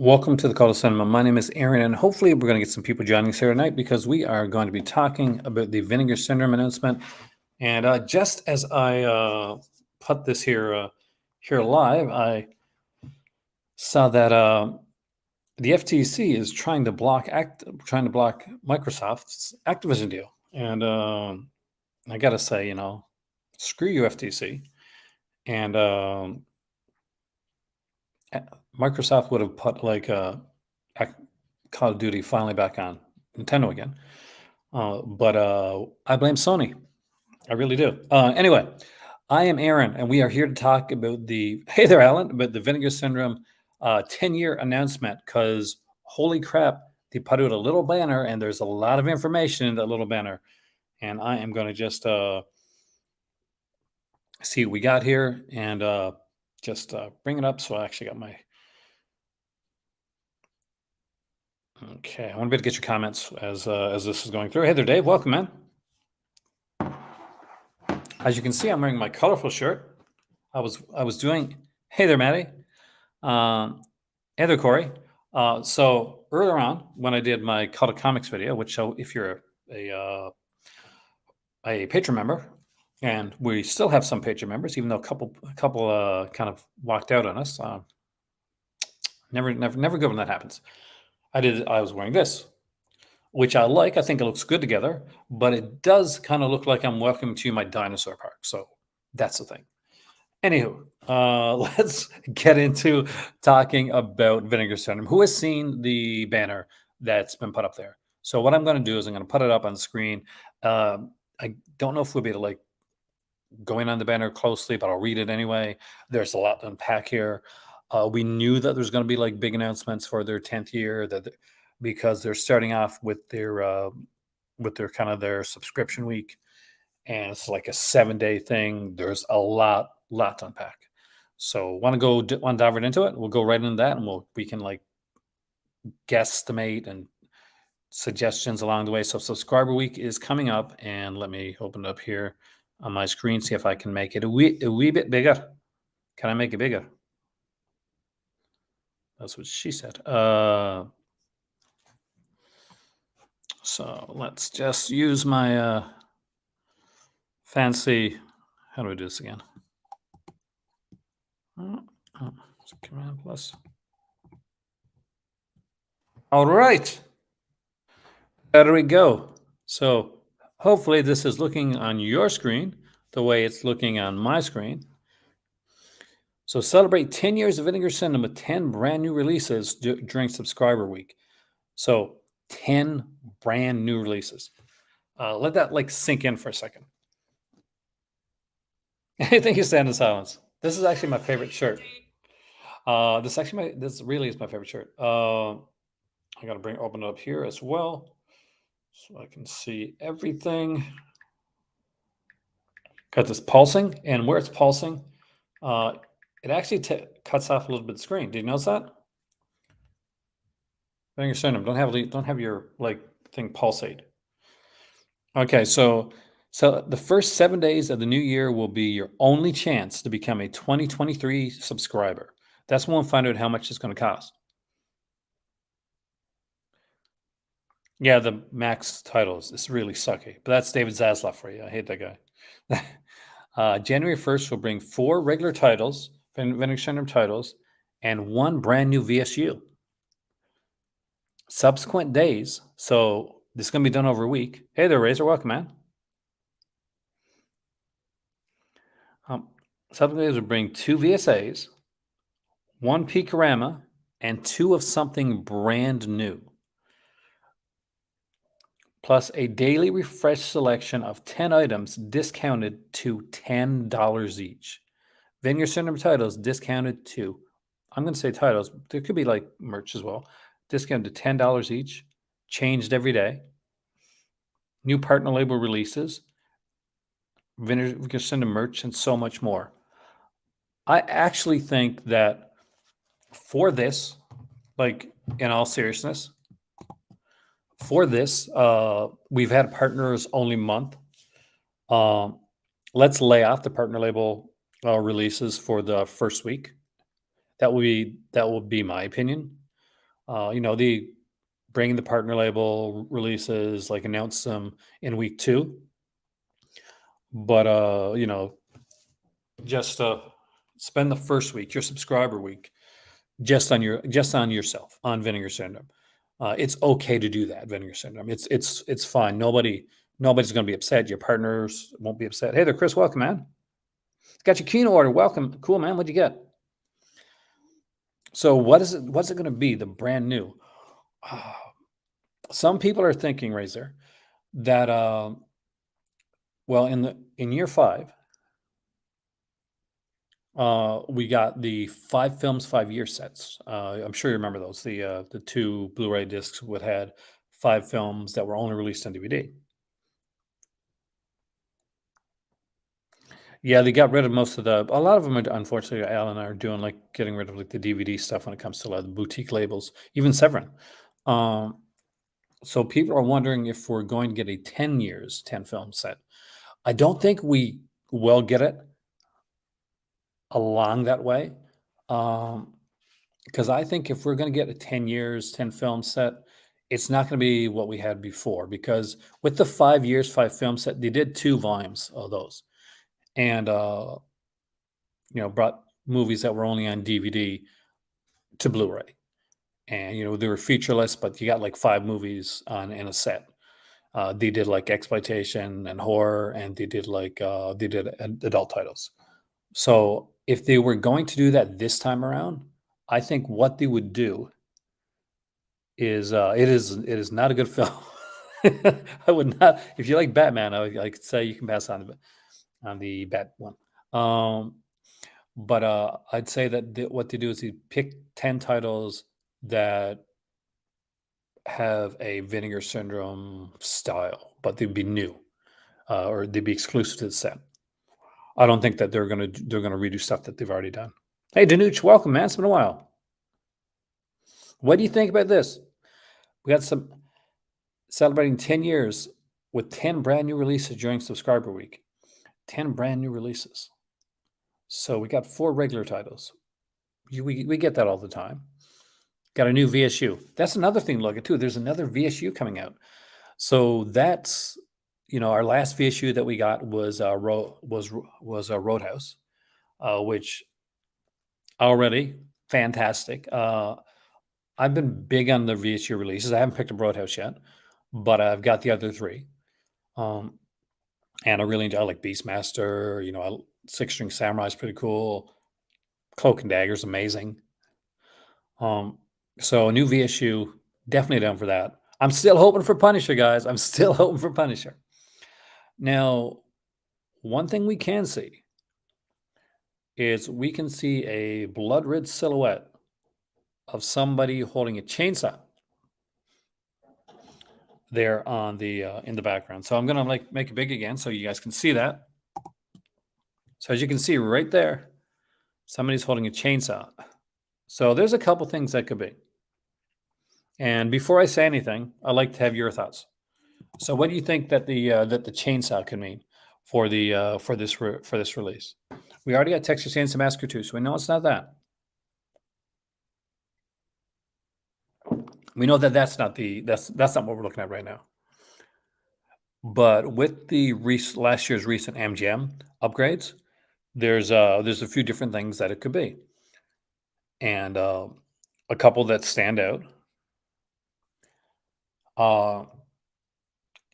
Welcome to the Call to Cinema. My name is Aaron, and hopefully, we're going to get some people joining us here tonight because we are going to be talking about the Vinegar Syndrome announcement. And just as I put this here live, I saw that the FTC is trying to block Microsoft's Activision deal, and I got to say, screw you, FTC, and Microsoft would have put Call of Duty finally back on Nintendo again. But I blame Sony. I really do. Anyway, I am Aaron, and we are here to talk about hey there, Alan, about the Vinegar Syndrome 10-year announcement. Because holy crap, they put out a little banner, and there's a lot of information in that little banner. And I am going to just see what we got here and just bring it up. So I actually got my. Okay, I want to be able to get your comments as this is going through. Hey there, Dave. Welcome, man. As you can see, I'm wearing my colorful shirt. I was doing. Hey there, Maddie. Hey there, Corey. So earlier on, when I did my Cult of Comics video, which if you're a patron member, and we still have some patron members, even though a couple kind of walked out on us. Never good when that happens. I was wearing this, which I like. I think it looks good together, but it does kind of look like I'm welcome to my dinosaur park. So that's the thing. Anywho, let's get into talking about Vinegar Syndrome. Who has seen the banner that's been put up there? So what I'm going to do is I'm going to put it up on the screen. I don't know if we'll be able to go in on the banner closely, but I'll read it anyway. There's a lot to unpack here. We knew that there's going to be big announcements for their 10th year because they're starting off with their kind of their subscription week, and it's like a 7-day thing. There's a lot to unpack. So want to dive right into it? We'll go right into that, and we can guesstimate and suggestions along the way. So subscriber week is coming up, and let me open it up here on my screen, see if I can make it a wee bit bigger. Can I make it bigger? That's what she said. So let's just use my fancy. How do we do this again? Command plus. All right. There we go. So hopefully this is looking on your screen the way it's looking on my screen. So celebrate 10 years of Vinegar Syndrome with 10 brand new releases during subscriber week. So 10 brand new releases. Let that sink in for a second. I think you stand in silence. This is actually my favorite shirt. This really is my favorite shirt. I got to open it up here as well, so I can see everything. Got this pulsing, and where it's pulsing, it actually cuts off a little bit of the screen. Did you notice that? Vinegar Syndrome. Don't have your thing pulsate. Okay, so the first 7 days of the new year will be your only chance to become a 2023 subscriber. That's when we'll find out how much it's going to cost. Yeah, the max titles is really sucky, but that's David Zaslav for you. I hate that guy. January 1st will bring 4 regular titles, Vinegar Syndrome titles, and 1 brand new VSU. Subsequent days, so this is going to be done over a week. Hey there, Razor. Welcome, man. Subsequent days will bring 2 VSAs, 1 Peakorama, and 2 of something brand new. Plus a daily refresh selection of 10 items discounted to $10 each. Vinegar Syndrome titles discounted to, I'm going to say titles, there could be merch as well, discounted to $10 each, changed every day. New partner label releases, Vinegar Syndrome merch, and so much more. I actually think that for this, in all seriousness, for this, we've had partners only month. Let's lay off the partner label releases for the first week. That will be my opinion. The bring the partner label releases, like announce them in week two, but just spend the first week, your subscriber week, just on yourself on Vinegar Syndrome. It's okay to do that, Vinegar Syndrome. It's fine. Nobody's going to be upset. Your partners won't be upset. Hey there, Chris. Welcome, man. Got your Kino order. Welcome. Cool, man. What'd you get? So what is it? What's it going to be? The brand new. Some people are thinking, Razor, that well, in year five, we got the 5 films, 5 year sets. I'm sure you remember those. The two Blu-ray discs would had 5 films that were only released on DVD. Yeah, they got rid of most of the. A lot of them, unfortunately, Alan are doing like getting rid of like the DVD stuff when it comes to a lot of the boutique labels, even Severin. Um, so people are wondering if we're going to get a 10 years, 10 film set. I don't think we will get it along that way. Because I think if we're going to get a 10 years, 10 film set, it's not going to be what we had before. Because with the 5 years, 5 film set, they did 2 volumes of those. And brought movies that were only on DVD to Blu-ray, and they were featureless, but you got like 5 movies on in a set. They did like exploitation and horror, and they did adult titles. So if they were going to do that this time around, I think what they would do is it is not a good film. I would not. If you like Batman, I could say you can pass on the Bat one. But I'd say that what they do is they pick 10 titles that have a Vinegar Syndrome style, but they'd be new, or they'd be exclusive to the set. I don't think that they're gonna redo stuff that they've already done. Hey, Danuch, welcome, man. It's been a while. What do you think about this? We got some celebrating 10 years with 10 brand new releases during subscriber week. 10 brand new releases. So we got 4 regular titles. We get that all the time. Got a new VSU. That's another thing to look at too. There's another VSU coming out. So that's our last VSU that we got was Roadhouse, which already fantastic. I've been big on the VSU releases. I haven't picked up Roadhouse yet, but I've got the other 3. And I really enjoy like Beastmaster. Six String Samurai is pretty cool. Cloak and Dagger is amazing. So a new VSU, definitely down for that. I'm still hoping for Punisher, guys. I'm still hoping for Punisher. Now, one thing we can see is we can see a blood red silhouette of somebody holding a chainsaw there on the in the background. So I'm gonna make it big again so you guys can see that. So as you can see right there, somebody's holding a chainsaw. So there's a couple things that could be. And before I say anything, I'd like to have your thoughts. So what do you think that the chainsaw could mean for this release? We already got Texas Chainsaw Massacre 2, so we know it's not that. We know that that's not what we're looking at right now. But with the last year's recent MGM upgrades, there's a few different things that it could be, and a couple that stand out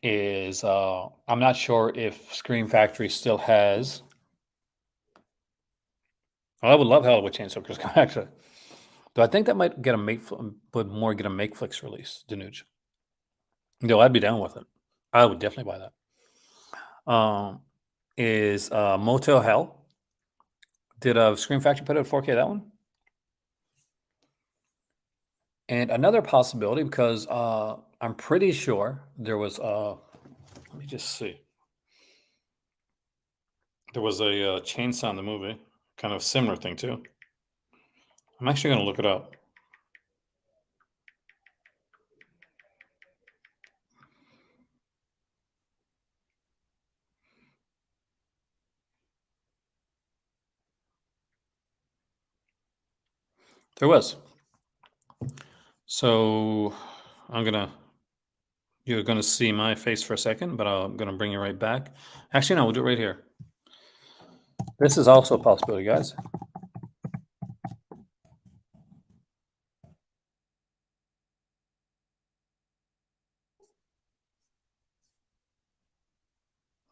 is I'm not sure if Scream Factory still has. Well, I would love Hollywood Chainsaw because actually, though I think that might get a Makeflix release, Danuge. No, I'd be down with it. I would definitely buy that. Is Motel Hell? Did Scream Factory put out 4K that one? And another possibility, because I'm pretty sure there was let me just see. There was a chainsaw in the movie, kind of similar thing too. I'm actually going to look it up. There was. So I'm gonna you're gonna see my face for a second, but I'm gonna bring you right back. Actually, no, we'll do it right here. This is also a possibility, guys,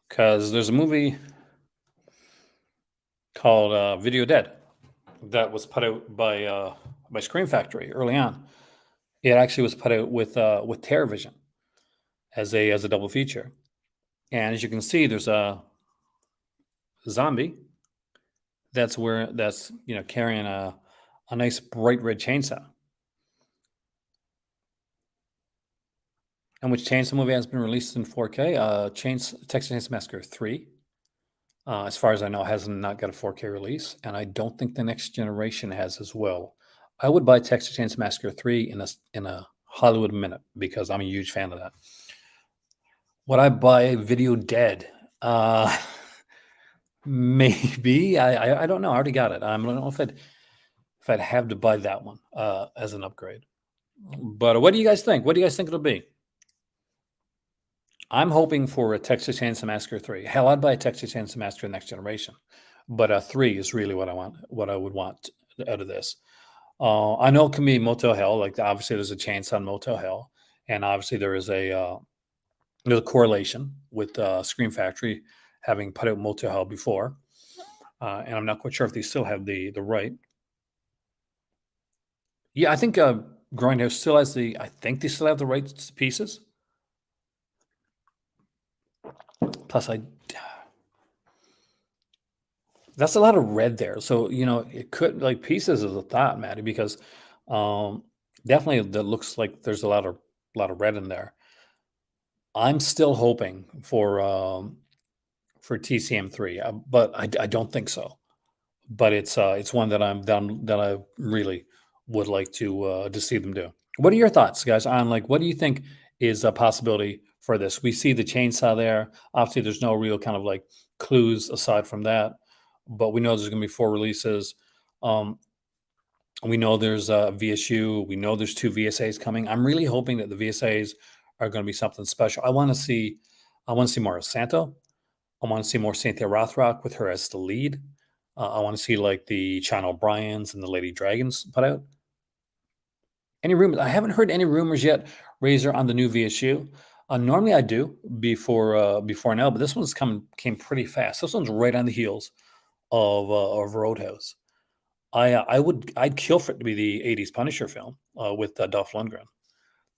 because there's a movie called Video Dead that was put out by Scream Factory early on. It actually was put out with Terrivision as a double feature. And as you can see, there's a zombie that's carrying a nice bright red chainsaw. And which Chainsaw movie has been released in 4K? Texas Chainsaw Massacre 3. As far as I know, has not got a 4K release, and I don't think the next generation has as well. I would buy Texas Chainsaw Massacre 3 in a Hollywood minute because I'm a huge fan of that. Would I buy Video Dead? Maybe. I don't know. I already got it. I don't know if I'd have to buy that one as an upgrade. But what do you guys think? What do you guys think it'll be? I'm hoping for a Texas Chainsaw Massacre 3. Hell, I'd buy a Texas Chainsaw Massacre Next Generation. But a 3 is really what I want, what I would want out of this. I know it can be Motel Hell. Like obviously, there's a chance on Motel Hell, and obviously there's a correlation with Scream Factory having put out Motel Hell before, and I'm not quite sure if they still have the right. Yeah, I think Grindhouse still has the. I think they still have the rights pieces. Plus, I that's a lot of red there. So, it could like pieces is a thought, Maddie, because um definitely that looks like there's a lot of red in there. I'm still hoping for TCM3, but I don't think so. But it's one that that I really would like to see them do. What are your thoughts, guys, on like what do you think is a possibility for this? We see the chainsaw there. Obviously, there's no real kind of like clues aside from that, but we know there's going to be 4 releases. Um, we know there's a VSU. We know there's 2 VSAs coming. I'm really hoping that the VSAs are going to be something special. I want to see more of Santo. I want to see more Cynthia Rothrock with her as the lead. I want to see like the China O'Briens and the Lady Dragons put out. Any rumors? I haven't heard any rumors yet, Razor, on the new VSU. Normally I do before now, but this one's came pretty fast. This one's right on the heels of Roadhouse. I'd kill for it to be the '80s Punisher film with Dolph Lundgren.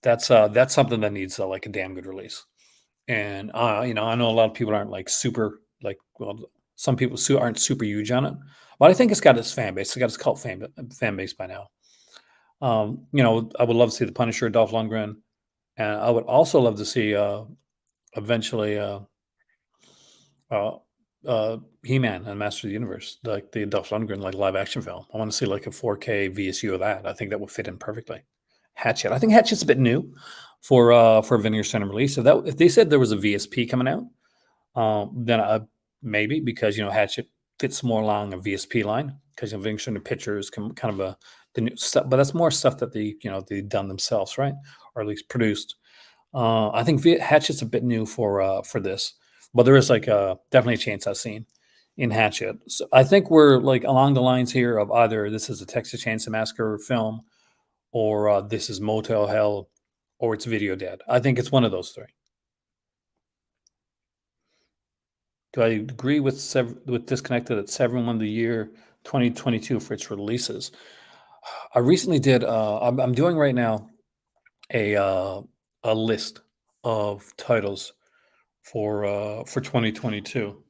That's something that needs like a damn good release. And I know a lot of people aren't like super like well, some people aren't super huge on it, but I think it's got its fan base. It's got its cult fan base by now. I would love to see the Punisher, Dolph Lundgren, and I would also love to see eventually uh, He-Man and Master of the Universe, like the Dolph Lundgren like live action film. I want to see like a 4K VSU of that. I think that would fit in perfectly. Hatchet. I think Hatchet's a bit new for Vinegar Center release. If they said there was a VSP coming out, then maybe because Hatchet fits more along a VSP line because Vinegar Center pictures kind of the new stuff, but that's more stuff that they've done themselves, right, or at least produced. I think Hatchet's a bit new for this, but there is like definitely a chance I've seen in Hatchet. So I think we're like along the lines here of either this is a Texas Chainsaw Massacre film, or this is Motel Hell, or it's Video Dead. I think it's one of those three. Do I agree with Disconnected that Severin won the year 2022 for its releases? I recently did. I'm doing right now a list of titles for 2022.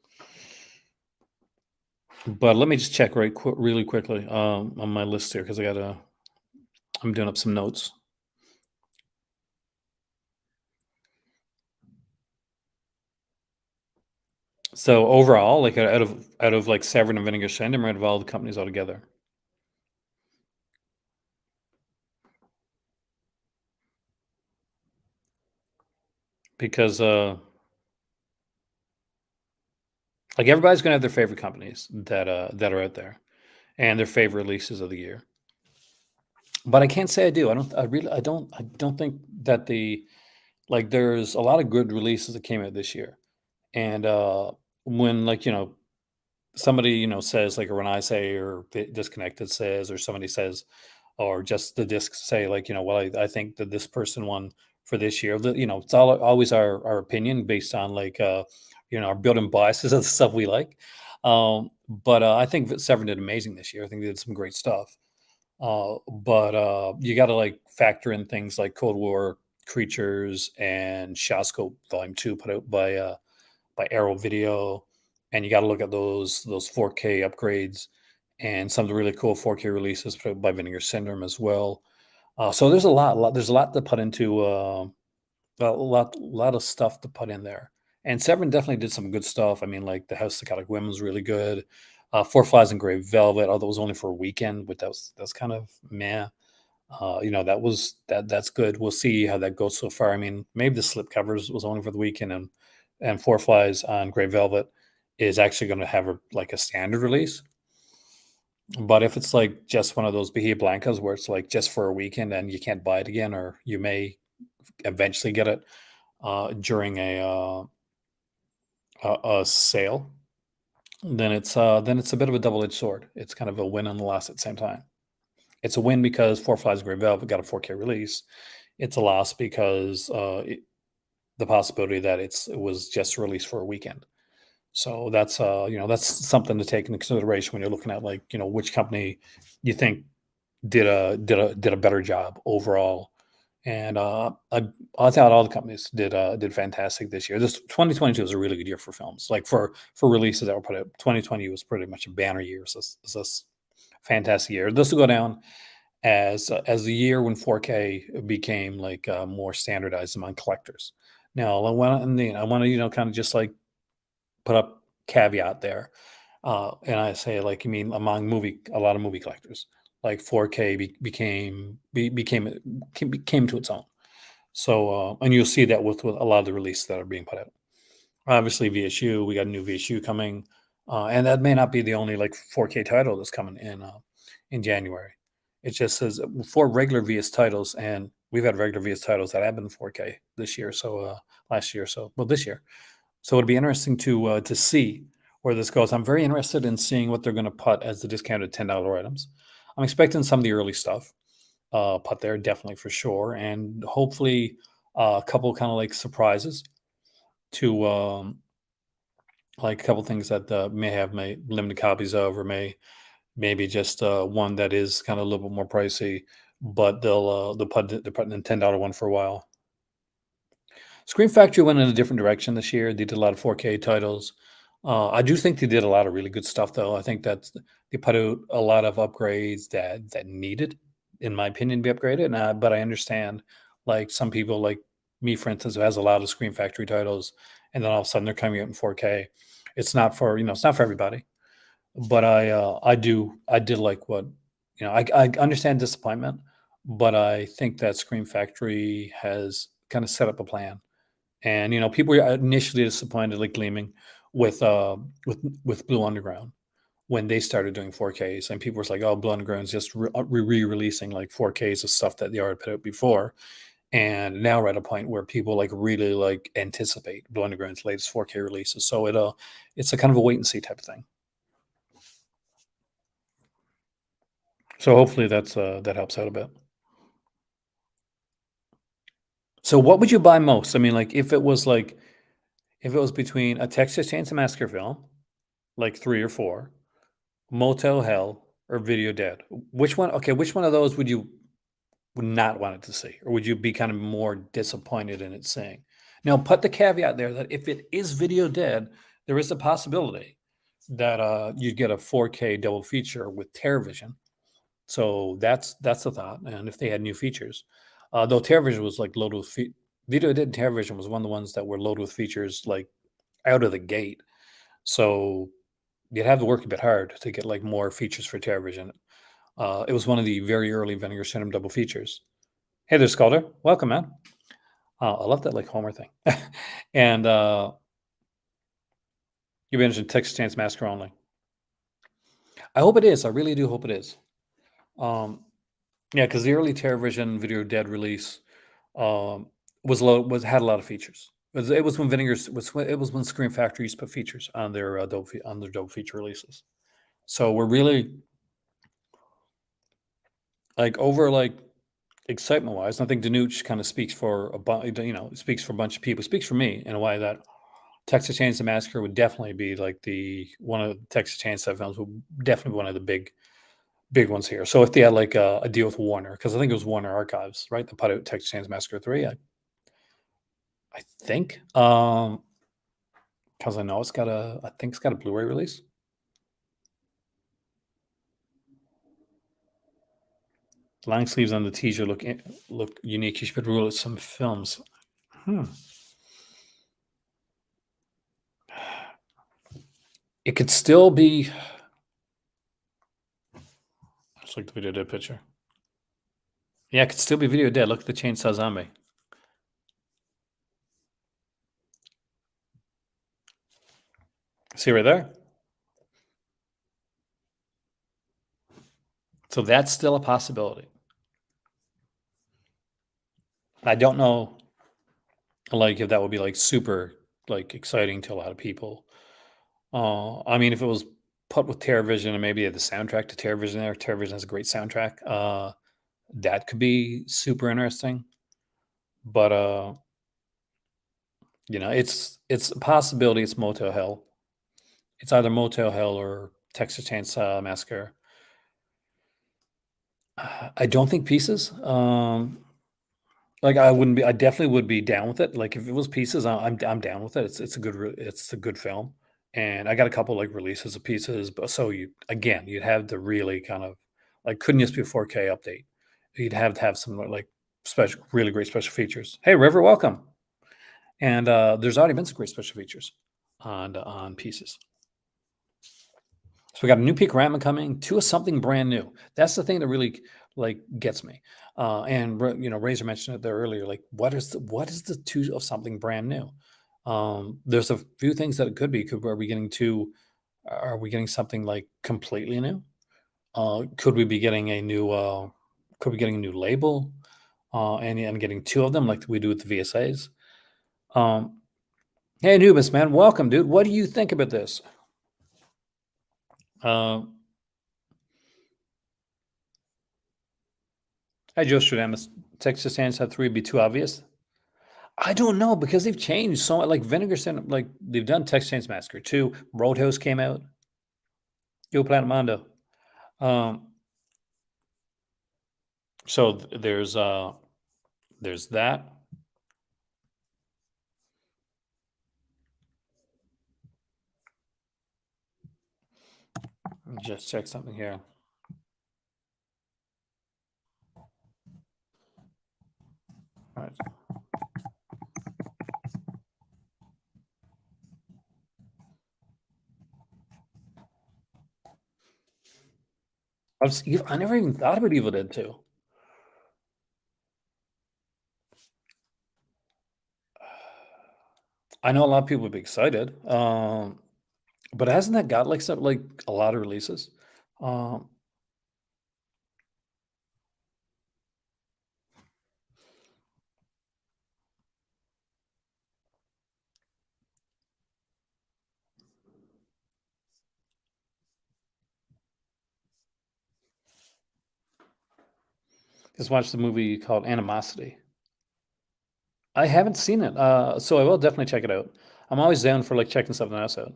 But let me just check really quickly on my list here because I'm doing up some notes. So overall, like out of like Severin and Vinegar Syndrome, out of all the companies altogether, because like everybody's gonna have their favorite companies that are out there and their favorite releases of the year. but I can't say I do. I don't. I really. I don't. I don't think that the like. There's a lot of good releases that came out this year, and when like somebody says like, or when I say, or disconnected says, or somebody says, or just the discs say like, well, I think that this person won for this year. It's always our opinion based on like our built-in biases of the stuff we like. But I think that Severin did amazing this year. I think they did some great stuff. But you got to like factor in things like Cold War Creatures and Shawscope Volume Two put out by Arrow Video, and you got to look at those 4K upgrades and some of the really cool 4K releases put out by Vinegar Syndrome as well. So there's there's a lot to put into a lot of stuff to put in there. And Severin definitely did some good stuff. I mean, like the House of Psychotic Women was really good. Four Flies and Grey Velvet, although it was only for a weekend, but that's kind of meh. That's good. We'll see how that goes so far. I mean, maybe the slipcovers was only for the weekend, and Four Flies on Grey Velvet is actually going to have like a standard release. But if it's like just one of those Bahia Blancas where it's like just for a weekend and you can't buy it again, or you may eventually get it during a sale, then it's a bit of a double edged sword. It's kind of a win and a loss at the same time. It's a win because Four Flies Grey Velvet got a 4K release. It's a loss because the possibility that it was just released for a weekend. So that's something to take into consideration when you're looking at like which company you think did a better job overall. And I thought all the companies did fantastic this year. This 2022 was a really good year for films, like for releases that were put out. 2020 was pretty much a banner year. So it's this fantastic year. This will go down as the year when 4K became like more standardized among collectors. Now, I want to kind of just like put up caveat there, and I say like you mean among a lot of movie collectors, like 4K became to its own. So and you'll see that with a lot of the releases that are being put out. Obviously, VSU, we got a new VSU coming, and that may not be the only like 4K title that's coming in January. It just says for regular VS titles, and we've had regular VS titles that have been 4K this year. So last year, so well this year. So it'll be interesting to see where this goes. I'm very interested in seeing what they're going to put as the discounted $10 items. I'm expecting some of the early stuff put there, definitely for sure, and hopefully a couple kind of like surprises to like a couple things that may have limited copies of, or maybe just one that is kind of a little bit more pricey, but they're putting a $10 one for a while. Scream Factory went in a different direction this year. They did a lot of 4K titles. I do think they did a lot of really good stuff, though. I think that they put out a lot of upgrades that needed, in my opinion, to be upgraded. But I understand, like some people, like me, for instance, who has a lot of Scream Factory titles, and then all of a sudden they're coming out in 4K. It's not for everybody. But I did like what I understand disappointment, but I think that Scream Factory has kind of set up a plan, and people were initially disappointed, like Gleaming, with with Blue Underground when they started doing 4Ks, and people were like, "Oh, Blue Underground's just re-releasing like 4Ks of stuff that they already put out before." And now we're at a point where people like really like anticipate Blue Underground's latest 4K releases. So it's a kind of a wait and see type of thing. So hopefully that helps out a bit. So what would you buy most? I mean, like if it was between a Texas Chainsaw Massacre film, like 3 or 4, Motel Hell, or Video Dead. Which one? Okay, which one of those would not want it to see, or would you be kind of more disappointed in it seeing? Now, put the caveat there that if it is Video Dead, there is a possibility that you'd get a 4K double feature with TerraVision. So that's the thought. And if they had new features, though TerraVision was like loaded with Video Dead, TerraVision was one of the ones that were loaded with features like out of the gate. So you'd have to work a bit hard to get like more features for TerraVision. It was one of the very early Vinegar Syndrome double features. Hey there, Scalder. Welcome, man. I love that like Homer thing. And you've been interested in Texas Chance Massacre only. I hope it is. I really do hope it is. Um, Yeah, because the early Terrorvision Video Dead release um, was had a lot of features. It was when it was when Scream Factory used to put features on their on their Adobe feature releases. So we're really like over like excitement wise. I think Danuch kind of speaks for speaks for a bunch of people. Speaks for me in a way that Texas Chainsaw Massacre would definitely be like the one of the Texas Chainsaw films would definitely be one of the big ones here. So if they had like a deal with Warner, because I think it was Warner Archives, right? That put out Texas Chainsaw Massacre 3. I think. Because I know I think it's got a Blu-ray release. Long sleeves on the t-shirt look unique. You should rule at some films. Hmm. It could still be. Let's look at the Video Dead picture. Yeah, it could still be Video Dead. Look at the Chainsaw Zombie. See right there? So that's still a possibility. I don't know, like if that would be like super like exciting to a lot of people. I mean, if it was put with TerraVision and maybe the soundtrack to TerraVision there, TerraVision has a great soundtrack. That could be super interesting. But it's a possibility. It's Motel Hell. It's either Motel Hell or Texas Chainsaw Massacre. I don't think Pieces. Like I wouldn't be. I definitely would be down with it. Like if it was Pieces, I'm down with it. It's a good film, and I got a couple like releases of Pieces. But so you'd have to really kind of like couldn't just be a 4K update. You'd have to have some like special, really great special features. Hey River, welcome. And there's already been some great special features on Pieces. So we got a new panorama coming to something brand new. That's the thing that really like gets me. And Razor mentioned it there earlier. Like, what is the two of something brand new? There's a few things that it could be. Are we getting two? Are we getting something like completely new? Could we be getting a new? Could we be getting a new label? And getting two of them like we do with the VSAs. Hey, Anubis, man, welcome, dude. What do you think about this? Uh, Hi, Joe Stradamus. Texas Chainsaw 3 would be too obvious. I don't know because they've changed so much. Like Vinegar said, like they've done Texas Chainsaw Massacre 2. Roadhouse came out. Yo Planet Mondo. Um, so there's that. Just check something here. All right. I never even thought about Evil Dead 2. I know a lot of people would be excited. But hasn't that got like some like a lot of releases? Um, just watched the movie called Animosity. I haven't seen it, so I will definitely check it out. I'm always down for like checking something else out.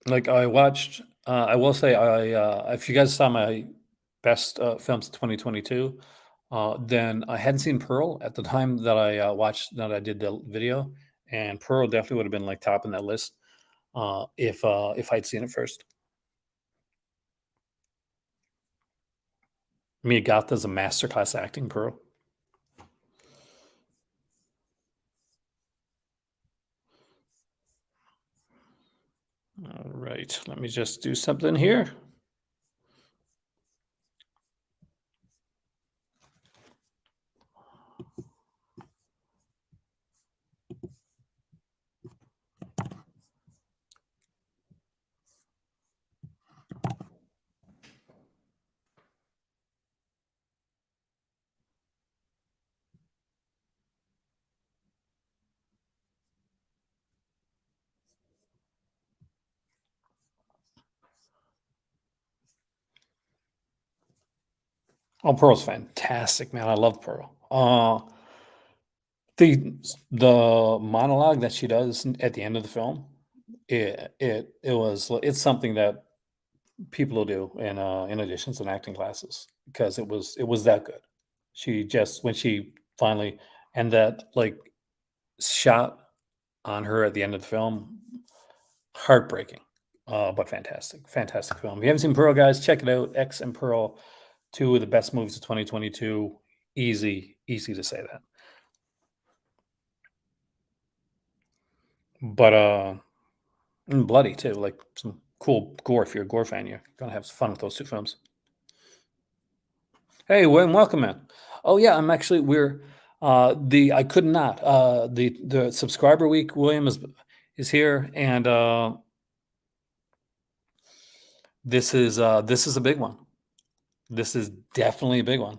Like I watched, I will say, if you guys saw my best films of 2022, then I hadn't seen Pearl at the time that I watched that I did the video, and Pearl definitely would have been like top in that list if I'd seen it first. Mia Goth is a masterclass acting, Pearl. All right, let me just do something here. Oh, Pearl's fantastic, man. I love Pearl. The monologue that she does at the end of the film, it's something that people will do in auditions and acting classes because it was that good. She just when she finally and that like shot on her at the end of the film, heartbreaking, but fantastic film. If you haven't seen Pearl, guys, check it out. X and Pearl, two of the best movies of 2022. Easy to say that. But and bloody too, like some cool gore. If you're a gore fan, you're gonna have fun with those two films. Hey, William, welcome, man. Oh yeah, I'm actually we're the I could not the subscriber week. William is here, and this is a big one. This is definitely a big one.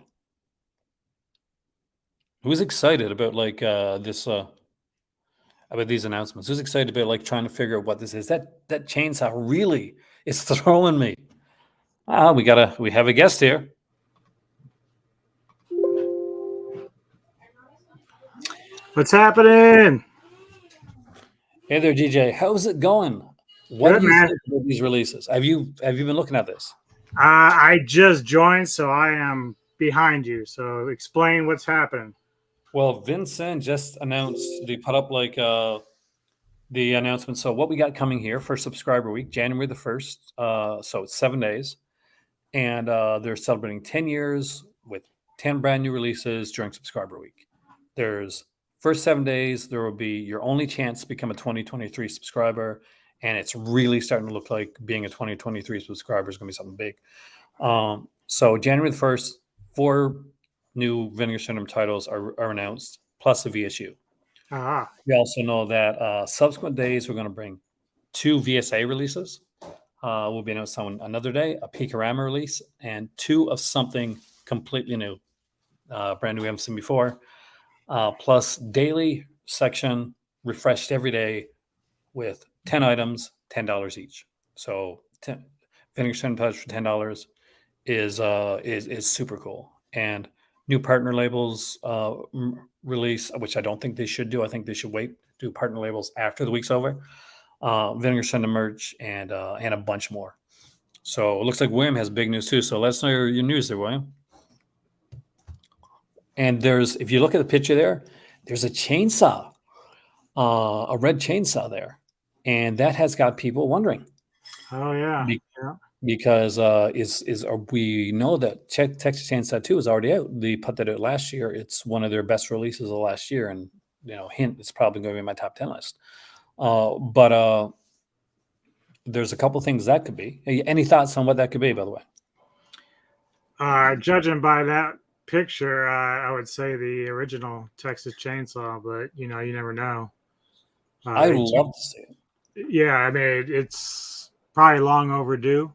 Who's excited about like this about these announcements? Who's excited about like trying to figure out what this is? That chainsaw really is throwing me. Ah, we have a guest here. What's happening? Hey there, DJ. How's it going? What do Good, you man. think about these releases? Have you been looking at this? I just joined, so I am behind you. So explain what's happening. Well, Vincent just announced they put up like the announcement. So what we got coming here for subscriber week, January the 1st. So it's 7 days. And they're celebrating 10 years with 10 brand new releases during subscriber week. There's first 7 days, there will be your only chance to become a 2023 subscriber. And it's really starting to look like being a 2023 subscriber is going to be something big. So January the 1st, 4 new Vinegar Syndrome titles are announced, plus a VSU. Ah, We also know that subsequent days, we're going to bring 2 VSA releases. Will be announced on another day, a Picorama release, and 2 of something completely new, brand new we haven't seen before, plus daily section refreshed every day with 10 items, $10 each. So Vinegar Syndrome titles for $10 is super cool. And new partner labels release, which I don't think they should do. I think they should wait, do partner labels after the week's over. Vinegar Syndrome merch and a bunch more. So it looks like William has big news too. So let us know your news there, William. And if you look at the picture there, there's a chainsaw, a red chainsaw there, and that has got people wondering. oh yeah, Be- yeah. because we know that Texas Chainsaw 2 is already out. They put that out last year. It's one of their best releases of last year, and hint, it's probably going to be in my top 10 list. But there's a couple things that could be. Any thoughts on what that could be, by the way? Judging by that picture, I would say the original Texas Chainsaw, but you never know. I'd They love to see it. Yeah, I mean it's probably long overdue.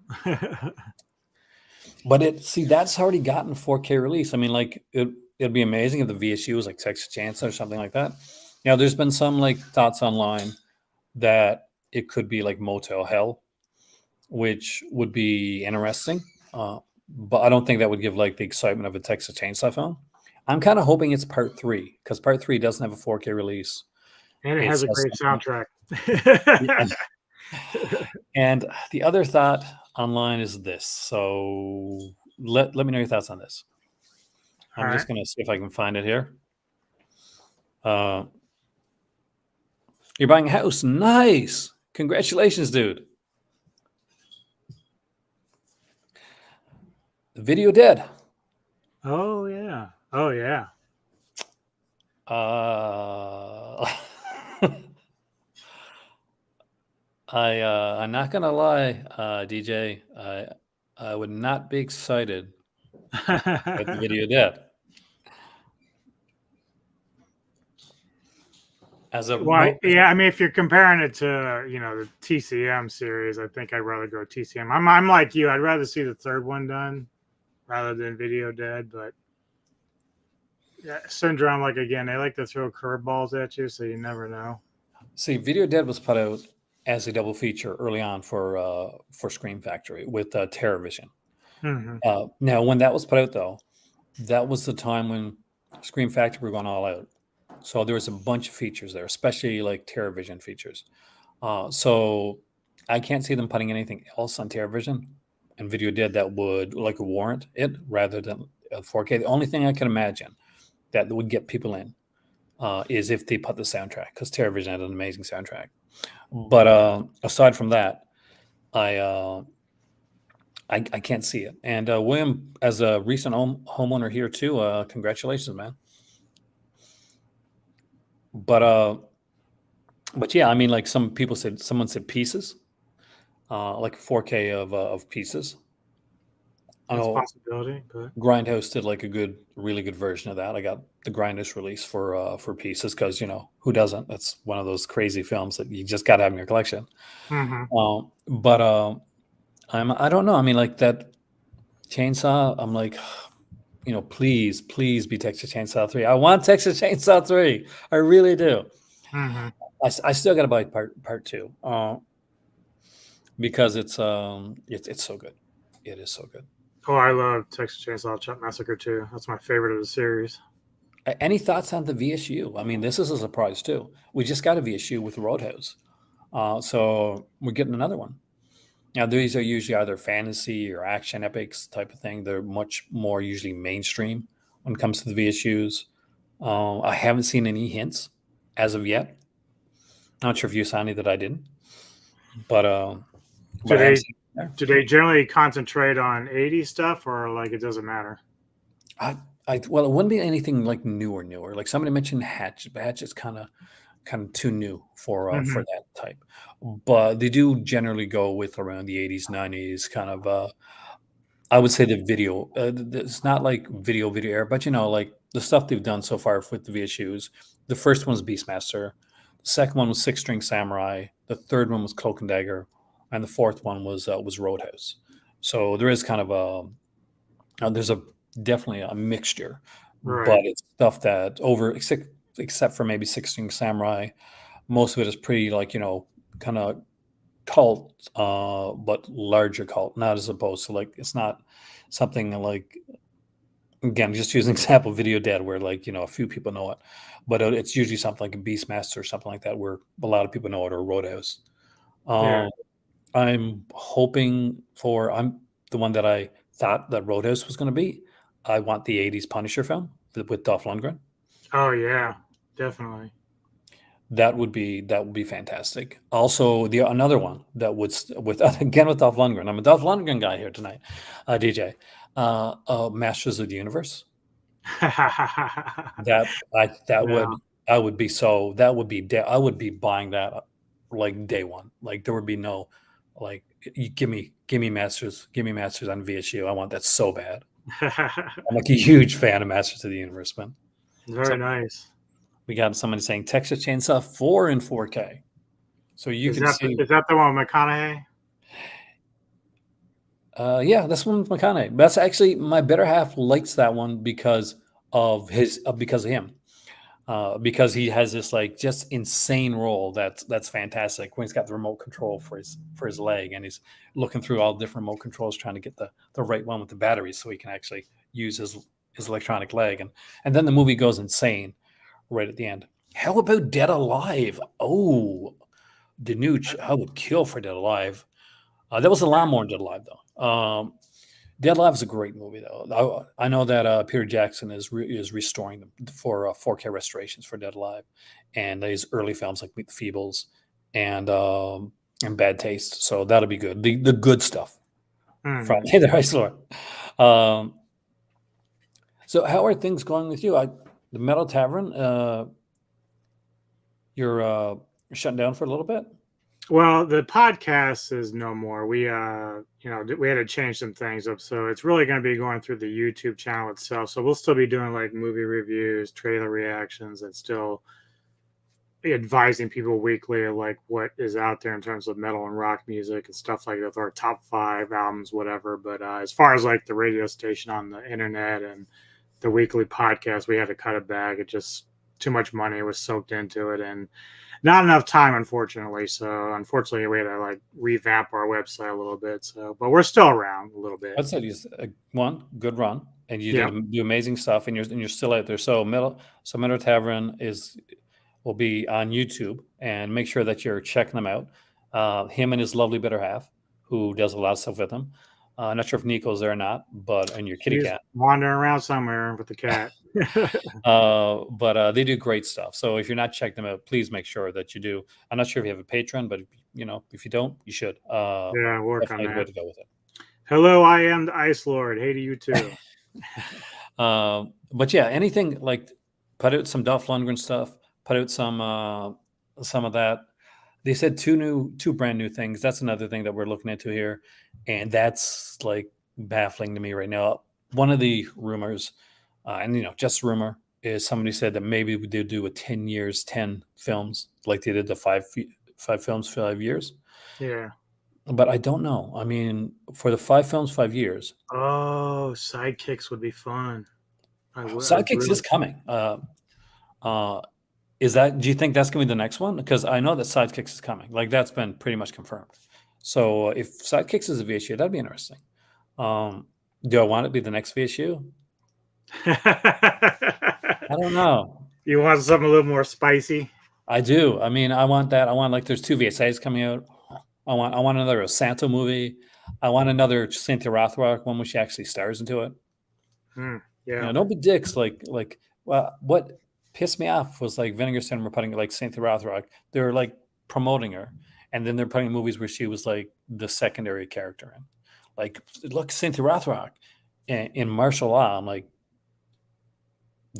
But that's already gotten 4K release. I mean, like it'd be amazing if the VSU was like Texas Chainsaw or something like that. Now, there's been some like thoughts online that it could be like Motel Hell, which would be interesting. But I don't think that would give like the excitement of a Texas Chainsaw film. I'm kind of hoping it's part 3 because part 3 doesn't have a 4K release. And it It's has a just great soundtrack. yeah. And the other thought online is this. So let me know your thoughts on this. All I'm right. just going to see if I can find it here. You're buying a house. Nice. Congratulations, dude. The video dead. Oh yeah. Oh yeah. Uh, I'm not gonna lie, DJ. I would not be excited with the video dead. As a Well, yeah. I mean, if you're comparing it to the TCM series, I think I'd rather go TCM. I'm like you. I'd rather see the third one done rather than Video Dead. But yeah, Syndrome, like again, they like to throw curveballs at you, so you never know. See, Video Dead was put out as a double feature early on for Scream Factory with TerrorVision. Hmm. Now, when that was put out, though, that was the time when Scream Factory were going all out. So there was a bunch of features there, especially like TerraVision features. So I can't see them putting anything else on TerraVision and Video Dead that would like warrant it rather than 4K. The only thing I can imagine that would get people in is if they put the soundtrack, because TerraVision had an amazing soundtrack. But aside from that, I, uh, I can't see it. And William, as a recent homeowner here too, congratulations, man. But yeah, I mean, like someone said pieces, like 4K of pieces. I That's a know possibility, but Grindhouse did like really good version of that. I got the Grindhouse release for pieces because who doesn't? That's one of those crazy films that you just got to have in your collection. mm-hmm. But I don't know. I mean, like that chainsaw. I'm like, please be Texas Chainsaw 3. I want Texas Chainsaw 3. I really do. Mm-hmm. I still got to buy part two because it's so good. It is so good. Oh, I love Texas Chainsaw Massacre too. That's my favorite of the series. Any thoughts on the VSU? I mean, this is a surprise too. We just got a VSU with Roadhouse, so we're getting another one. Now, these are usually either fantasy or action epics type of thing. They're much more usually mainstream when it comes to the VSUs. I haven't seen any hints as of yet. Not sure if you saw any that I didn't, but Do I haven't they seen it there. do they generally concentrate on 80s stuff, or like it doesn't matter? Well, it wouldn't be anything like newer. Like somebody mentioned Hatchet, but Hatchet's kind of too new Mm-hmm. for that type. But they do generally go with around the 80s, 90s kind of. I would say the video. It's not like video era, but like the stuff they've done so far with the VSUs. The first one was Beastmaster. The second one was Six String Samurai. The third one was Cloak and Dagger, and the fourth one was Roadhouse. So there is kind of there's a definitely a mixture, but Right. it's stuff that except for maybe Six String Samurai, most of it is pretty like kind of cult, but larger cult, not as opposed to like it's not something like again just using example Video Dead where like a few people know it, but it's usually something like a Beastmaster or something like that where a lot of people know it or Roadhouse. Yeah. Um, I'm hoping for I'm the one that I thought that Roadhouse was going to be. I want the '80s Punisher film with Dolph Lundgren. Oh yeah, definitely. That would be fantastic. Also, the another one that would with again with Dolph Lundgren. I'm a Dolph Lundgren guy here tonight, DJ. Masters of the Universe. That Yeah. would be so that would be I would be buying that like day one. Like there would be no like you give me Masters on VSU. I want that so bad. I'm like a huge fan of Masters of the Universe, man. So Very nice. we got somebody saying Texas Chainsaw 4 in 4K. So you Is can that see, is that the one with McConaughey? yeah, that's one with McConaughey. That's actually my better half likes that one because of him, because he has this like just insane role that's fantastic when he's got the remote control for his leg and he's looking through all the different remote controls trying to get the right one with the batteries so he can actually use his electronic leg and then the movie goes insane right at the end. How about Dead Alive? Oh, I would kill for Dead Alive. That was a lot more than Dead Alive, though. Dead Alive is a great movie, though. I know that Peter Jackson is restoring them for 4K restorations for Dead Alive, and his early films like Meet the Feebles and Bad Taste. So that'll be good. The good stuff from Mhm. the Ice Lord. Um, so how are things going with you? The Metal Tavern. You're shutting down for a little bit. Well, the podcast is no more. We had to change some things up, so it's really going to be going through the YouTube channel itself. So we'll still be doing like movie reviews, trailer reactions, and still advising people weekly of like what is out there in terms of metal and rock music and stuff like that, or top 5 albums, whatever. But as far as like the radio station on the internet and the weekly podcast, we had to cut it back. It just too much money was soaked into it and not enough time, unfortunately. So unfortunately, we had to like revamp our website a little bit. So, but we're still around a little bit. I'd say he's one good run. and you Yeah. do amazing stuff, and you're still out there. So Middle Tavern will be on YouTube, and make sure that you're checking them out. Him and his lovely better half, who does a lot of stuff with him. I'm not sure if Nico's there or not, and your kitty She's cat. wandering around somewhere with the cat. But they do great stuff. So if you're not checking them out, please make sure that you do. I'm not sure if you have a Patreon, but if you don't, you should. Yeah, work on Definitely the way that. to go with it. Hello, I am the Ice Lord. Hey to you too. But yeah, anything like put out some Dolph Lundgren stuff, put out some of that. They said two brand new things. That's another thing that we're looking into here, and that's like baffling to me right now. One of the rumors, and just rumor, is somebody said that maybe they do a 10 years, 10 films, like they did the five films, 5 years. Yeah. But I don't know. I mean, for the 5 films, 5 years, Oh, sidekicks would be fun. I'd Sidekicks really. is coming. Uh, do you think that's going to be the next one? Because I know that Sidekicks is coming. Like that's been pretty much confirmed. So if Sidekicks is a VSU, that'd be interesting. Do I want it to be the next VSU? I don't know. You want something a little more spicy? I do. I mean, I want that. I want there's 2 VSAs coming out. I want another Santo movie. I want another Cynthia Rothrock one where she actually stars into it. Yeah. Don't be dicks. Well, what pissed me off was like Vinegar Cinema putting like Cynthia Rothrock. They're like promoting her, and then they're putting movies where she was like the secondary character in. Like, look, Cynthia Rothrock in martial law. I'm like,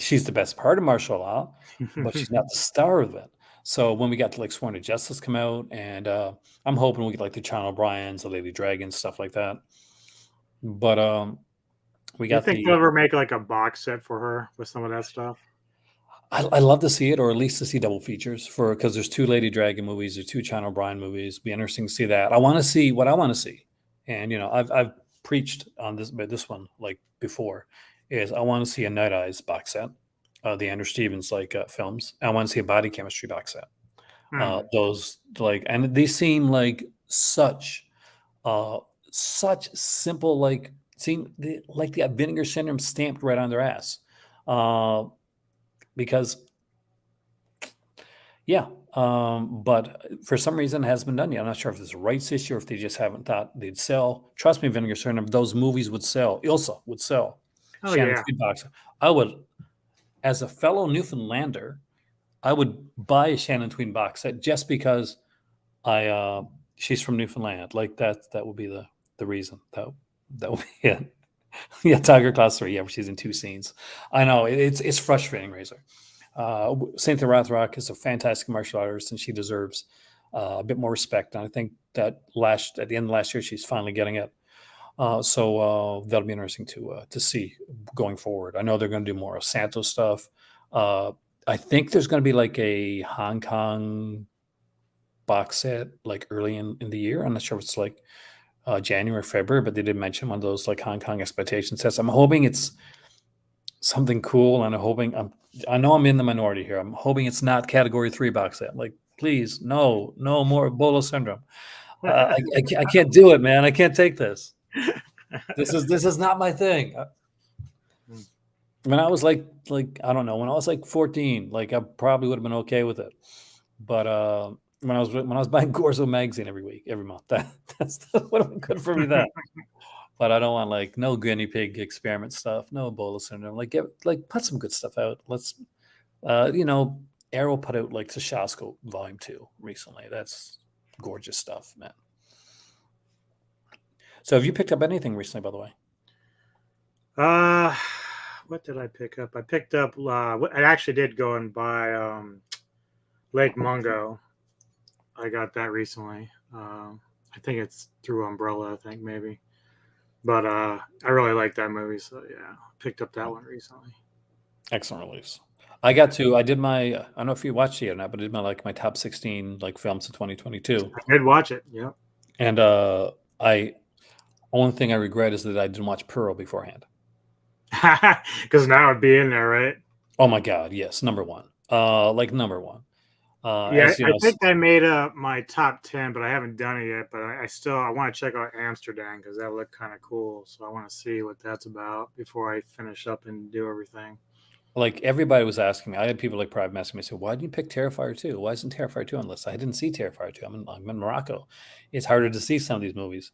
she's the best part of martial law, but she's not the star of it. So when we got to like Sworn to Justice come out, and I'm hoping we get like the John O'Briens, the Lady Dragons, stuff like that. But we You got think they'll ever make like a box set for her with some of that stuff? I love to see it, or at least to see double features because there's 2 Lady Dragon movies, there's 2 O'Brien movies. Be interesting to see that. I want to see what I want to see, and I've preached on this one like before. Is I want to see a Night Eyes box set, the Andrew Stevens films. I want to see a Body Chemistry box set. Those and they seem like such simple like they got Vinegar Syndrome stamped right on their ass. Because but for some reason it hasn't been done yet. I'm not sure if it's a rights issue or if they just haven't thought they'd sell. Trust me, Vinegar Syndrome, those movies would sell. Ilsa would sell. Oh Shannon yeah. Tweed box. I would, as a fellow Newfoundlander, I would buy a Shannon Tweed box set just because she's from Newfoundland. Like that would be the reason. That would be it. Yeah, Tiger Class 3. Yeah, she's in 2 scenes. I know it's frustrating, Razor. Cynthia Rothrock is a fantastic martial artist, and she deserves a bit more respect. And I think that at the end of last year, she's finally getting it. So that'll be interesting to see going forward. I know they're going to do more Santos stuff. I think there's going to be like a Hong Kong box set like early in the year. I'm not sure if it's like January, February, but they did mention one of those like Hong Kong expectation sets. I'm hoping it's something cool, and I know I'm in the minority here. I'm hoping it's not Category 3 box set. Like, please, no more Ebola syndrome. I can't do it, man. I can't take this. This is not my thing. When I was like I don't know, when I was like 14, like I probably would have been okay with it. But when I was buying Gorzo magazine every month, that would have been good for me then. But I don't want like no guinea pig experiment stuff, no Ebola syndrome. Put some good stuff out. Let's Arrow put out like Shashko Volume 2 recently. That's gorgeous stuff, man. So have you picked up anything recently, by the way? What did I pick up? I picked up. I actually did go and buy Lake Mungo. I got that recently. I think it's through Umbrella. I think maybe. But I really like that movie, so yeah, picked up that one recently. Excellent release. I did my, I don't know if you watched it or not, but I did my top 16 films of 2022. I did watch it, yeah. And only thing I regret is that I didn't watch Pearl beforehand. Because now it'd be in there, right? Oh my God, yes, number one. Number one. Yeah, As you I know, think I made up my top 10, but I haven't done it yet. But I want to check out Amsterdam because that looked kind of cool. So I want to see what that's about before I finish up and do everything. like everybody was asking me. I had people like private asking me, "So why did you pick Terrifier 2? Why isn't Terrifier 2 on the list?" I didn't see Terrifier 2. I'm in Morocco. It's harder to see some of these movies,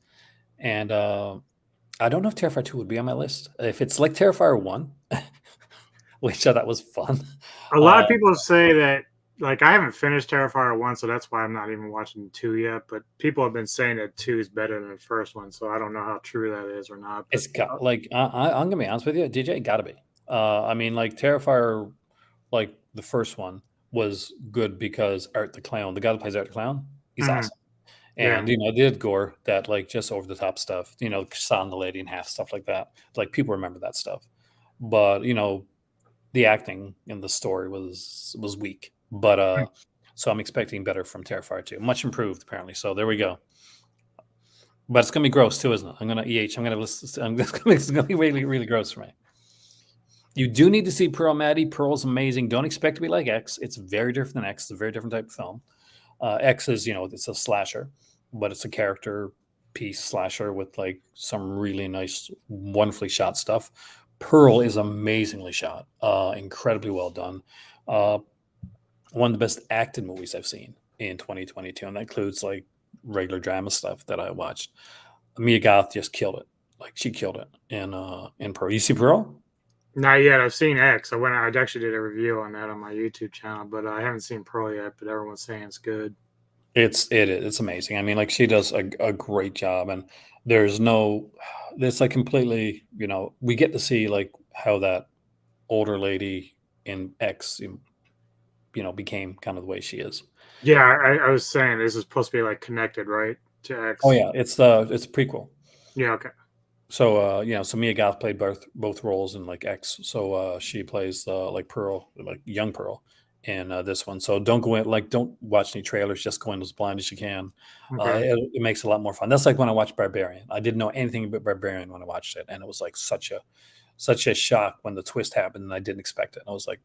and I don't know if Terrifier 2 would be on my list. If it's like Terrifier 1, which I thought was fun. A lot Uh, of people say that, like, I haven't finished Terrifier 1, so that's why I'm not even watching 2 yet. But people have been saying that 2 is better than the first one, so I don't know how true that is or not. But it's got like I'm gonna be honest with you, DJ got to be. I mean, like Terrifier, like the first one was good because Art the Clown, the guy that plays Art the Clown, he's mhm, awesome. yeah, And they did gore that like just over the top stuff, sawing the lady in half, stuff like that. Like people remember that stuff, but the acting in the story was weak. But so I'm expecting better from Terrifier 2, much improved apparently. So there we go. But it's gonna be gross too, isn't it? I'm gonna I'm gonna listen. It's gonna be really really gross for me. You do need to see Pearl Maddie. Pearl's amazing. Don't expect to be like X. It's very different than X. It's a very different type of film. X is, it's a slasher, but it's a character piece slasher with like some really nice, wonderfully shot stuff. Pearl is amazingly shot, incredibly well done. Uh, One of the best acted movies I've seen in 2022, and that includes like regular drama stuff that I watched. Mia Goth just killed it. Like she killed it in Pearl. You see Pearl? not yet. I've seen X. I actually did a review on that on my YouTube channel, but I haven't seen Pearl yet. But everyone's saying it's good. It's amazing. I mean, like she does a great job, and there's no, it's like completely, we get to see like how that older lady in X, became kind of the way she is. Yeah, I was saying this is supposed to be like connected, right, to Oh X. yeah, it's a prequel. Yeah, okay. So so Mia Goth played both roles in like X. So she plays like Pearl, like young Pearl, in this one. So don't go in like don't watch any trailers. Just go in as blind as you can. Okay. It makes it a lot more fun. That's like when I watched Barbarian. I didn't know anything about Barbarian when I watched it, and it was like such a shock when the twist happened, and I didn't expect it. And I was like,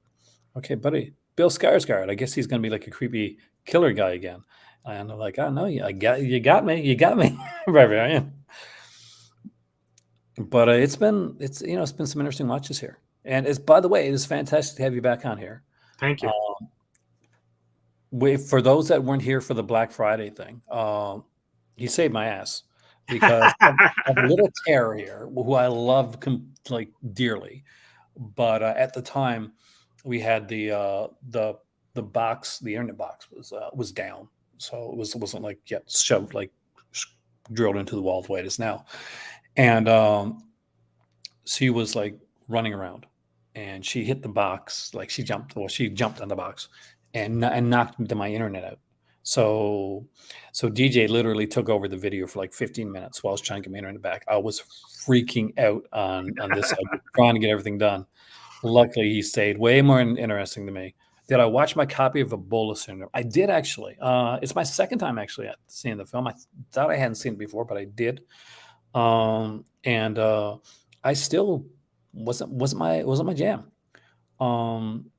okay, buddy, Bill Skarsgård. I guess he's going to be like a creepy killer guy again. And I'm like, oh no, you got me, Barbarian. But it's been some interesting watches here, and it's by the way, it is fantastic to have you back on here. Thank Uh, you. for those that weren't here for the Black Friday thing, he saved my ass because of little Tara here, who I loved like dearly, but at the time we had the box, the internet box was down, so it wasn't like yet shoved like drilled into the wall the way it is now, and she was like running around and she hit the box like she jumped on the box and knocked my internet out. So so DJ literally took over the video for like 15 minutes while I was trying to get my internet back. I was freaking out on this side, trying to get everything done. Luckily he stayed way more interesting than me. Did I watch my copy of Ebola Syndrome? I did actually. It's my second time actually at seeing the film. I thought I hadn't seen it before, but I did. And I still wasn't my jam. I'm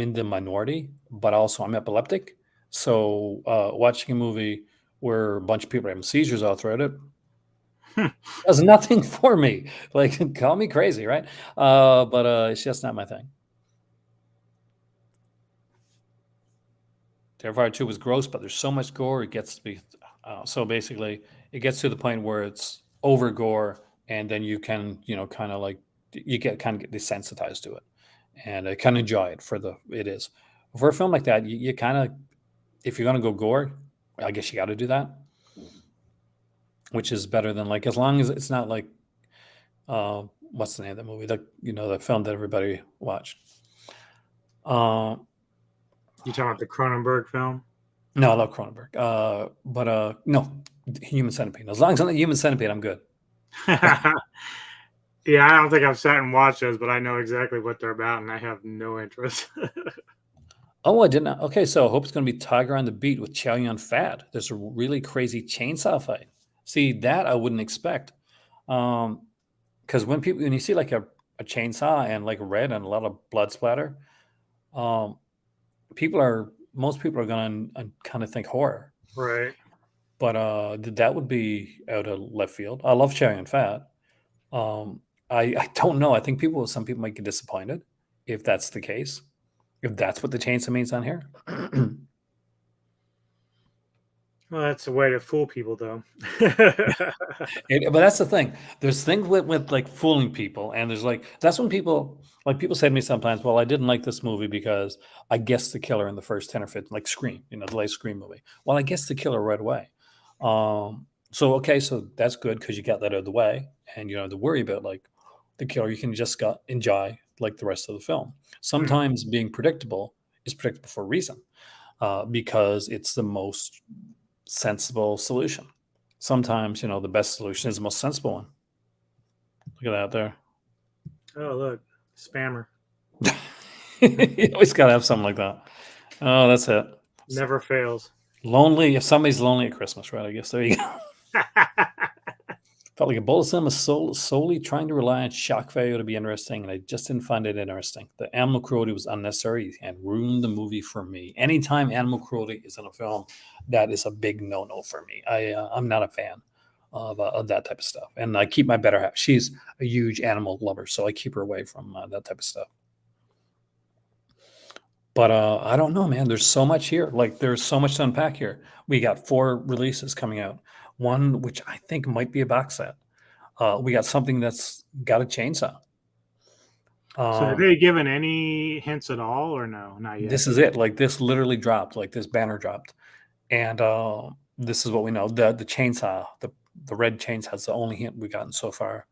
in the minority, but also I'm epileptic. So watching a movie where a bunch of people are having seizures all throughout it does nothing for me. Like call me crazy, right? But it's just not my thing. Terrifier 2 was gross, but there's so much gore, it gets to be. So basically, it gets to the point where it's over gore, and then you can, kind of like, you get desensitized to it. And I kind of enjoy it it is. For a film like that, you kind of, if you're going to go gore, I guess you got to do that, which is better than like, as long as it's not like, what's the name of that movie? The film that everybody watched. Uh, You talking about the Cronenberg film? No, I love Cronenberg. But no, Human Centipede. As long as I'm not Human Centipede, I'm good. Yeah, I don't think I've sat and watched those, but I know exactly what they're about, and I have no interest. Oh, I did not. Okay, so I hope it's going to be Tiger on the Beat with Chow Yun Fat. There's a really crazy chainsaw fight. See, that I wouldn't expect. Because when you see like a chainsaw and like red and a lot of blood splatter, um, people are most people are gonna kind of think horror, Right. but that would be out of left field. I love Cherry and Fat. Um, I don't know. I think some people might get disappointed if that's the case. If that's what the chainsaw means on here. Well, that's a way to fool people, though. But that's the thing. There's things with like fooling people, and there's like that's when people say to me sometimes, "Well, I didn't like this movie because I guessed the killer in the first 10 or 15, like Scream, the latest Scream movie." Well, I guessed the killer right away. So okay, so that's good because you got that out of the way, and you don't have to worry about like the killer. You can just enjoy like the rest of the film. Mhm. Sometimes being predictable is predictable for a reason, because it's the most sensible solution. Sometimes, the best solution is the most sensible one. Look at that Oh, look, spammer. there. You always got to have something like that. Oh, that's it. Never fails. Lonely. If somebody's lonely at Christmas, right? I guess there you go. Felt like a bowl of cinema solely trying to rely on shock value to be interesting, and I just didn't find it interesting. The animal cruelty was unnecessary and ruined the movie for me. Anytime animal cruelty is in a film, that is a big no-no for me. I'm not a fan of that type of stuff, and I keep my better half. She's a huge animal lover, so I keep her away from that type of stuff. But I don't know, man. There's so much here. Like, there's so much to unpack here. We got 4 releases coming out. One which I think might be a box set. We got something that's got a chainsaw. So, have Um, they given any hints at all, or no? Not yet. this is it. Like, this literally dropped. Like, this banner dropped, and this is what we know. The chainsaw, the red chainsaw is the only hint we've gotten so far.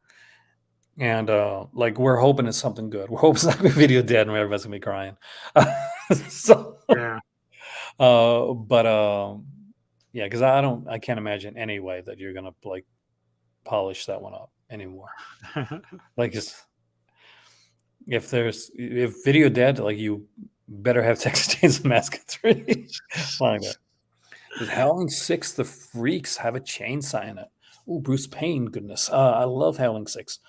And like, we're hoping it's something good. We're hoping it's not gonna be Video Dead and everybody's gonna be crying. So, Yeah. but yeah, because I can't imagine any way that you're gonna like polish that one up anymore. Like, just if Video Dead, like, you better have Texas Chainsaw Massacre 3. Like that. Does Howling 6 The Freaks have a chainsaw in it? Oh, Bruce Payne, goodness. I love Howling 6.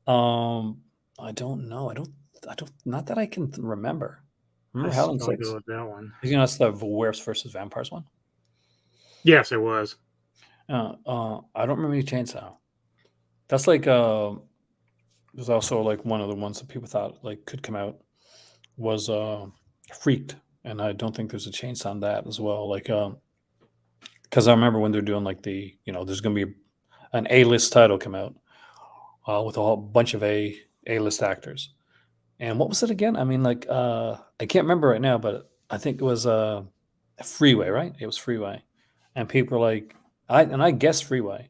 I don't know. Not that I can remember. I Remember Howling struggle 6? with that one. That's the Werewolves versus Vampires one. Yes, it was. I don't remember any chainsaw. That's like there's also like one of the ones that people thought like could come out was Freaked, and I don't think there's a chainsaw on that as well. Like because I remember when they're doing like there's gonna be an A-list title come out with a whole bunch of A-list actors. And what was it again? I mean, like I can't remember right now, but I think it was Freeway, right? It was Freeway, and people were like, I guessed Freeway,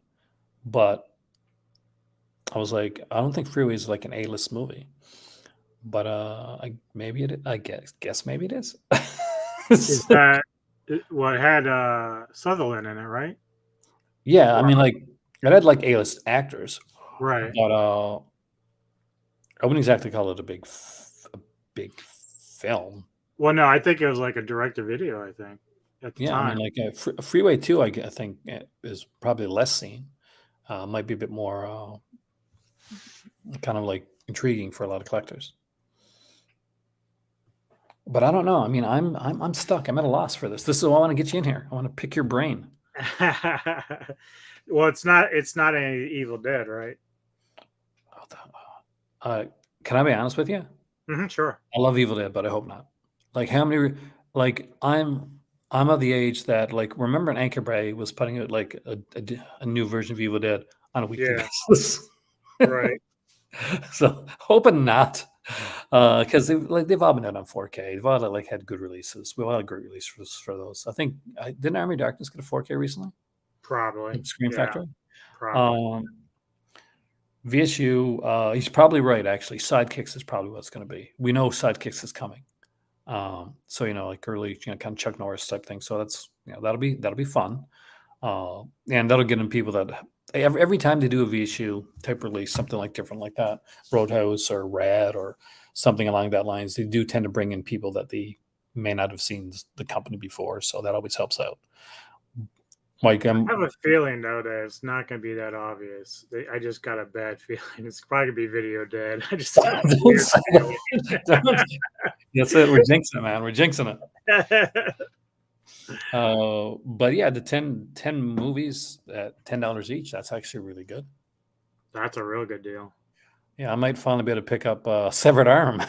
but I was like, I don't think Freeway is like an A-list movie, but maybe it. I guess maybe it is. Is that what had Sutherland in it, right? Yeah, I Or, mean, like it had like A-list actors, right. but I wouldn't exactly call it a big film. Well, no, I think it was like a direct to video, I think, at the Yeah, I mean, time. like Freeway 2, I think is probably less seen. Might be a bit more kind of like intriguing for a lot of collectors. But I don't know. I mean, I'm stuck. I'm at a loss for this. This is why I want to get you in here. I want to pick your brain. Well, it's not any Evil Dead, right? Uh, can I be honest with you? Sure. I love Evil Dead, but I hope not. Like, how many? Like, I'm of the age that, like, remember Anchor Bay was putting out like a new version of Evil Dead on a weekly Yeah. basis. Right. So hoping not, because they've all been out on 4K. They've all like had good releases. We all had great releases for those. I think didn't Army of Darkness get a 4K recently? Probably. Like Scream Yeah. Factory. Probably. Um, VSU, he's probably right. Actually, Sidekicks is probably what it's going to be. We know Sidekicks is coming. So like early, kind of Chuck Norris type thing. So that's that'll be fun. And that'll get in people that every time they do a VSU type release, something like different like that, Roadhouse or Rad or something along that lines, they do tend to bring in people that they may not have seen the company before. So that always helps out. Like I have a feeling though that it's not going to be that obvious. I just got a bad feeling. It's probably going to be Video Dead. I just have a don't weird say feeling. that. That's it. We're jinxing it, man. We're jinxing it. But yeah, the 10 movies at $10 each, that's actually really good. That's a real good deal. Yeah, I might finally be able to pick up Severed Arm.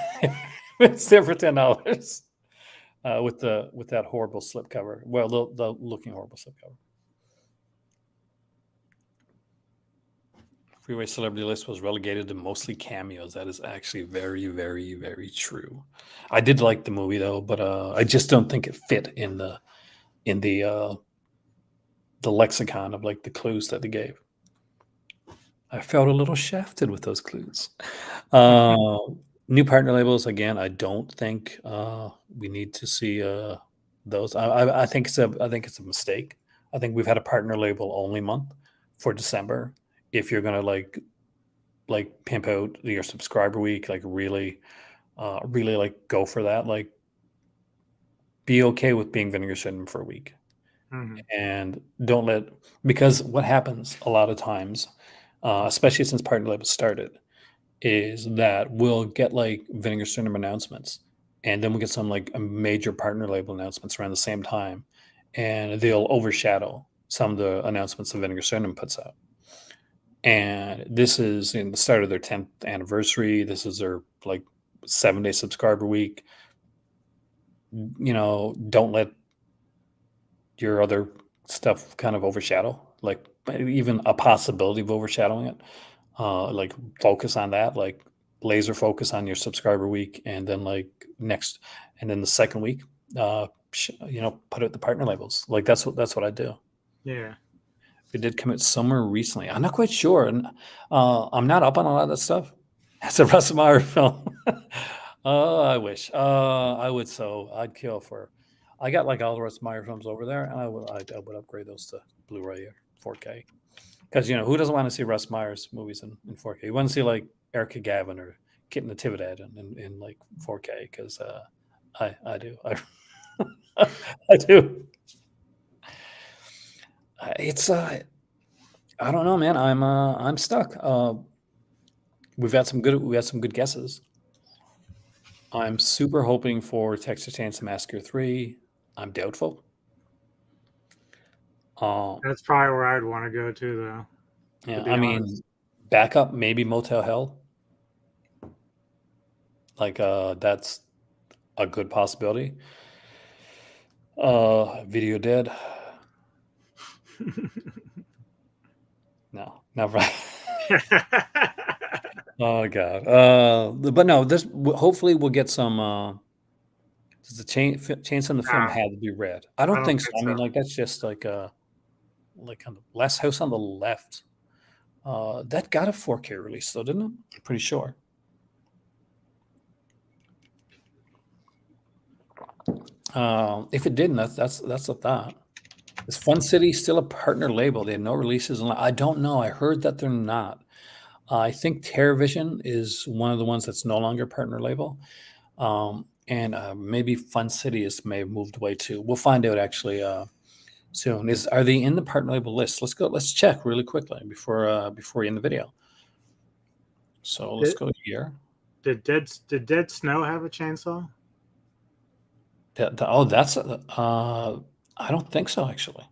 It's there for $10 with that horrible slipcover. Well, the looking horrible slipcover. Freeway Celebrity List was relegated to mostly cameos. That is actually very, very, very true. I did like the movie though, but I just don't think it fit in the lexicon of like the clues that they gave. I felt a little shafted with those clues. Uh, New partner labels again. I don't think we need to see those. I think it's a mistake. I think we've had a partner label only month for December. If you're gonna like pimp out your subscriber week, like really like go for that. Like be okay with being Vinegar Syndrome for a week, Mhm. and don't let because what happens a lot of times, especially since partner labels started, is that we'll get like Vinegar Syndrome announcements, and then we get some like a major partner label announcements around the same time, and they'll overshadow some of the announcements that Vinegar Syndrome puts out. And this is in the start of their 10th anniversary. This is their like 7-day subscriber week. Don't let your other stuff kind of overshadow, like even a possibility of overshadowing it. Like focus on that, like laser focus on your subscriber week, and then and then the second week, put out the partner labels. Like that's what I do. Yeah. It did come out somewhere recently. I'm not quite sure, and I'm not up on a lot of that stuff. That's a Russ Meyer film. Oh, I wish. I would. So I'd kill for. I got like all the Russ Meyer films over there, and I would upgrade those to Blu-ray or 4K. Because who doesn't want to see Russ Meyer's movies in 4K? You want to see like Erica Gavin or Kit Natividad in like 4K? Because I do. I do. It's I don't know, man. I'm stuck. We had some good guesses. I'm super hoping for Texas Chainsaw Massacre 3. I'm doubtful. That's probably where I'd want to go to, though, to Yeah, be I honest. mean, backup maybe Motel Hell. Like that's a good possibility. Video Dead. No, never. Oh god. But no, hopefully we'll get some. Does the chainsaw in the film Nah, had to be red? I I don't don't think so. think I mean, so. like that's just like on the last house on the left. That got a 4K release though, didn't it? I'm pretty sure. If it didn't, that's a thought. Is Fun City still a partner label? They had no releases. I don't know. I heard that they're not. I think Terrorvision is one of the ones that's no longer partner label. And maybe Fun City may have moved away too. We'll find out actually soon. Are they in the partner label list? Let's go. Let's check really quickly before we end the video. So let's Did, go here. did Dead Snow have a chainsaw? That's I don't think so actually.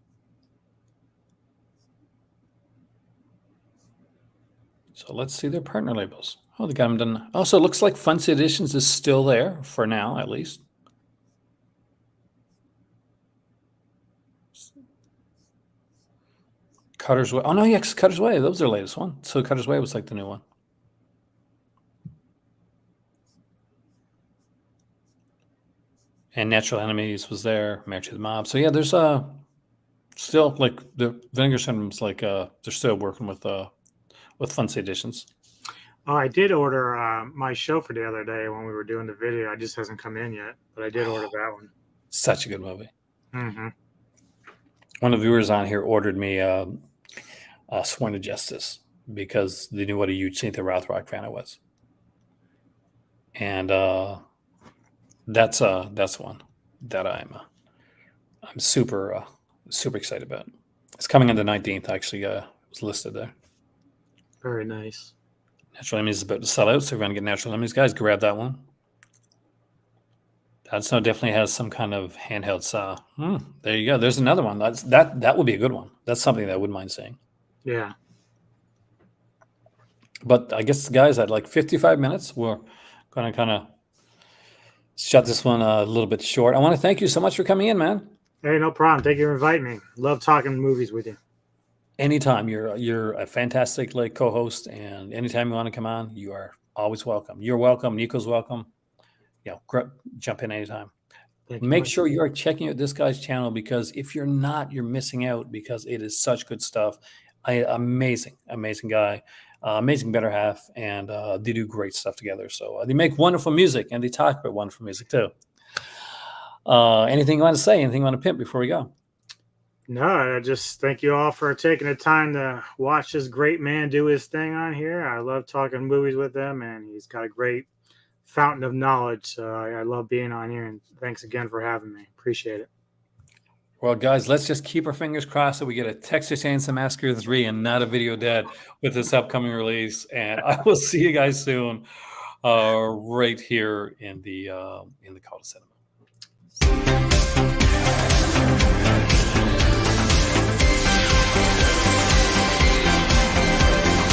So let's see their partner labels. Oh, they got them done. Oh, so it looks like Fun City Editions is still there for now, at least. Cutter's Way. Oh no, yeah, 'cause Cutter's Way. That was their latest one. So Cutter's Way was like the new one. And Natural Enemies was there. Marriage to the Mob. So yeah, there's still like the Vinegar Syndrome's like they're still working with Fun City Editions. Oh, I did order my show for the other day when we were doing the video. It just hasn't come in yet, but I did order that one. Such a good movie. Mm-hmm. One of the viewers on here ordered me Sworn to Justice because they knew what a huge Cynthia Rothrock fan I was, and that's one that I'm super excited about. It's coming on the 19th. Actually, it was listed there. Very nice. Natural Enemies is about to sell out, so if you're going to get Natural Enemies, guys, grab that one. That definitely has some kind of handheld saw. There you go. There's another one. That would be a good one. That's something that I wouldn't mind seeing. Yeah. But I guess, guys, at like 55 minutes, we're going to kind of shut this one a little bit short. I want to thank you so much for coming in, man. Hey, no problem. Thank you for inviting me. Love talking movies with you. Anytime. You're a fantastic like co-host, and anytime you want to come on, you are always welcome. You're welcome. Nico's welcome. Jump in anytime. Thank you Make much. sure you are checking out this guy's channel, because if you're not, you're missing out, because it is such good stuff. Amazing guy, amazing better half, and they do great stuff together. So they make wonderful music, and they talk about wonderful music too. Anything you want to say? Anything you want to pimp before we go? No, I just thank you all for taking the time to watch this great man do his thing on here. I love talking movies with him, and he's got a great fountain of knowledge. So I love being on here, and thanks again for having me. Appreciate it. Well, guys, let's just keep our fingers crossed that we get a Texas Chainsaw Massacre 3 and not a Video Dead with this upcoming release. And I will see you guys soon, right here in the Call to Cinema.